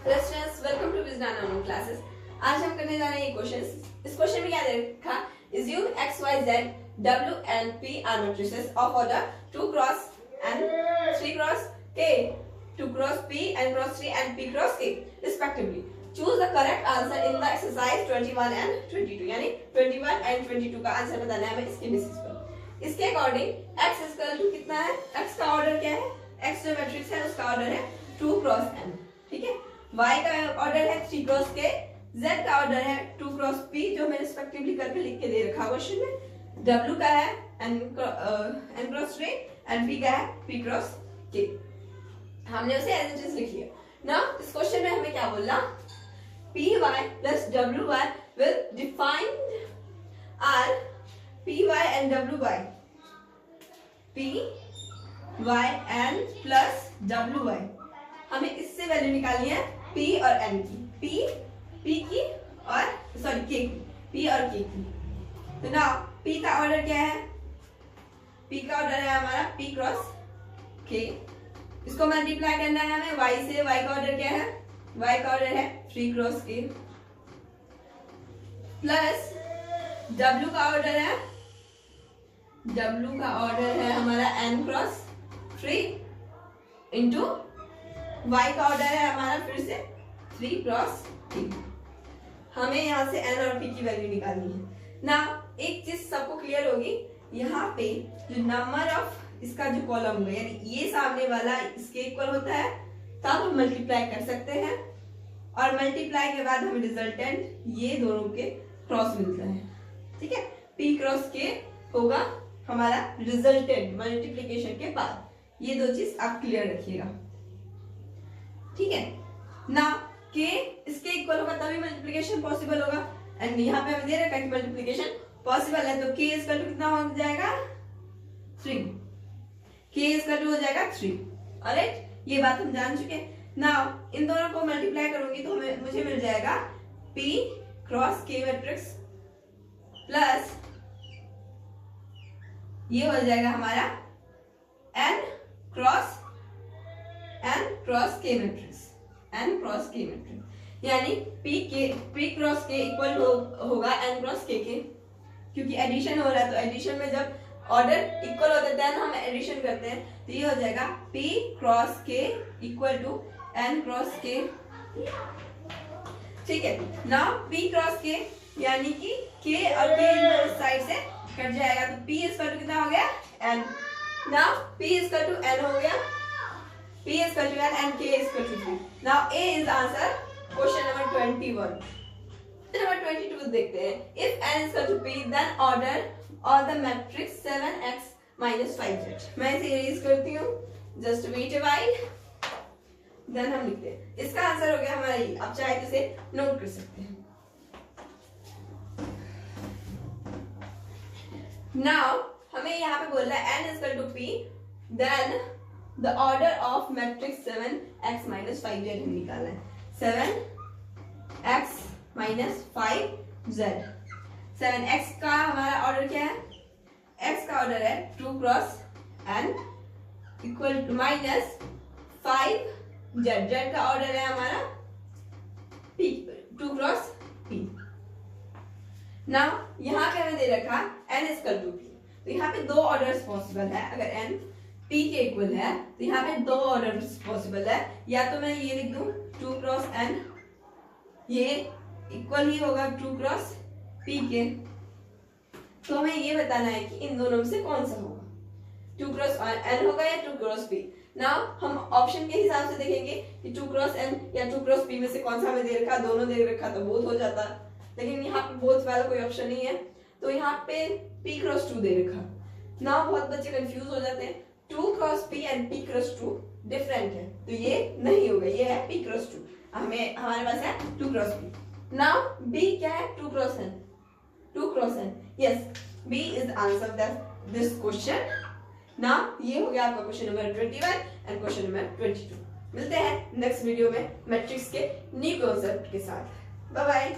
Hello students, welcome to Wisdom online classes. आज हम करने जा रहे हैं ये क्वेश्चंस। इस क्वेश्चन में क्या दे रखा, assume x y z w and p are matrices of order 2 cross and 3 cross k, 2 cross p and cross 3 and p cross k respectively. Choose the correct answer in the exercise 21 and 22. यानी 21 and 22 का answer बताना है हमें इसके basis पर। इसके according x equal to कितना है, x का ऑर्डर क्या है, x जो मैट्रिक्स है उसका ऑर्डर है 2 क्रॉस n, ठीक है। y का ऑर्डर है 3 क्रॉस k, z का ऑर्डर है 2 क्रॉस p जो मैंने रिस्पेक्टिवली करके लिख के दे रखा है क्वेश्चन में, w का है n क्रॉस 3 एंड p का है p क्रॉस k। हमने उसे एज इट इज लिख लिया। नाउ इस क्वेश्चन में हमें क्या बोलना, py plus wy will define are py and wy, py and plus wy। हमें इससे वैल्यू निकालनी है p और n की, p की और सॉरी k की, p और k की। तो ना p का ऑर्डर क्या है, p का ऑर्डर है हमारा p क्रॉस k। इसको मल्टीप्लाई करना है हमें y से, y का ऑर्डर क्या है, y का ऑर्डर है 3 क्रॉस k प्लस w का ऑर्डर है, w का ऑर्डर है हमारा n क्रॉस 3 इंटू y का ऑर्डर है हमारा फिर से 3 क्रॉस 3। हमें यहाँ से n और p की वैल्यू निकालनी है ना। एक चीज सबको क्लियर होगी, यहाँ पे जो नंबर ऑफ इसका जो कॉलम होगा यानी ये सामने वाला इसके इक्वल होता है तब हम मल्टीप्लाई कर सकते हैं, और मल्टीप्लाई के बाद हमें रिजल्टेंट ये दोनों के क्रॉस मिलता है, ठीक है। p क्रॉस k होगा हमारा रिजल्टेंट मल्टीप्लीकेशन के बाद। ये दो चीज आप क्लियर रखिएगा, ठीक है ना। k इसके इक्वल होगा तभी मल्टीप्लिकेशन पॉसिबल होगा, एंड यहाँ पे हमें दे रखा है कि मल्टीप्लिकेशन पॉसिबल है, तो k इक्वल टू कितना हो जाएगा 3, k इक्वल टू हो जाएगा 3। ऑलराइट, ये बात हम जान चुके हैं। नाउ इन दोनों को मल्टीप्लाई करूंगी तो मुझे मिल जाएगा p cross k matrix plus ये हो जाएगा हमारा n cross k matrix, n cross k matrix. यानी p क्रॉस k इक्वल होगा n क्रॉस k के, क्योंकि एडिशन हो रहा है तो एडिशन में जब ऑर्डर इक्वल होता है देन हम एडिशन करते हैं, तो ये हो जाएगा p cross k equal to n cross k, ठीक है ना। p क्रॉस k यानी कि k और k इस साइड से कट जाएगा, तो p इक्वल टू कितना हो गया n। Now p equal to n हो गया, p equal to n and k equal to 3। Now a is answer question number 21। Number 22 देखते हैं। If n equal to p then order और the matrix 7x minus 5z। मैं इसे erase करती हूँ, just wait a while, then हम लिखते हैं। इसका आंसर हो गया हमारा ये, आप चाहे तो इसे नोट कर सकते हैं। नाउ हमें यहाँ पे बोल रहा है n equal to p then the order of matrix 7x minus 5z हम निकालना है। 7x minus 5z, 7x का हमारा ऑर्डर क्या है, x का ऑर्डर है 2 cross n equal to minus 5z, z का ऑर्डर है हमारा p 2 क्रॉस p। नाउ यहाँ पे हमें दे रखा n इक्वल टू p, तो यहाँ पे दो ऑर्डर्स पॉसिबल है। अगर n p के इक्वल है तो यहाँ पे दो ऑर्डर्स पॉसिबल है, या तो मैं ये लिख दूं 2 क्रॉस n, ये इक्वल ही होगा 2 क्रॉस p के। तो हमें ये बताना है कि इन दोनों में से कौन सा होगा, 2 क्रॉस n होगा या 2 क्रॉस p। नाउ हम ऑप्शन के हिसाब से देखेंगे कि 2 क्रॉस n या 2 क्रॉस p में से कौन सा हमें दे रखा, दोनों दे रखा तो बोथ हो जाता, लेकिन यहाँ पे बोथ वाला कोई ऑप्शन नहीं है, तो यहाँ पे p क्रॉस 2 दे रखा। नाउ बहुत बच्चे कंफ्यूज हो जाते हैं, 2 cross p and p cross 2 different है, तो ये नहीं होगा, ये है p क्रॉस 2। हमें हमारे पास है 2 क्रॉस p। नाउ b क्या है, 2 cross n, 2 cross n, yes b is answer of this question. Now ये हो गया आपका question number 21 and question number 22। मिलते हैं नेक्स्ट वीडियो में मैट्रिक्स के न्यू कॉन्सेप्ट के साथ। Bye bye.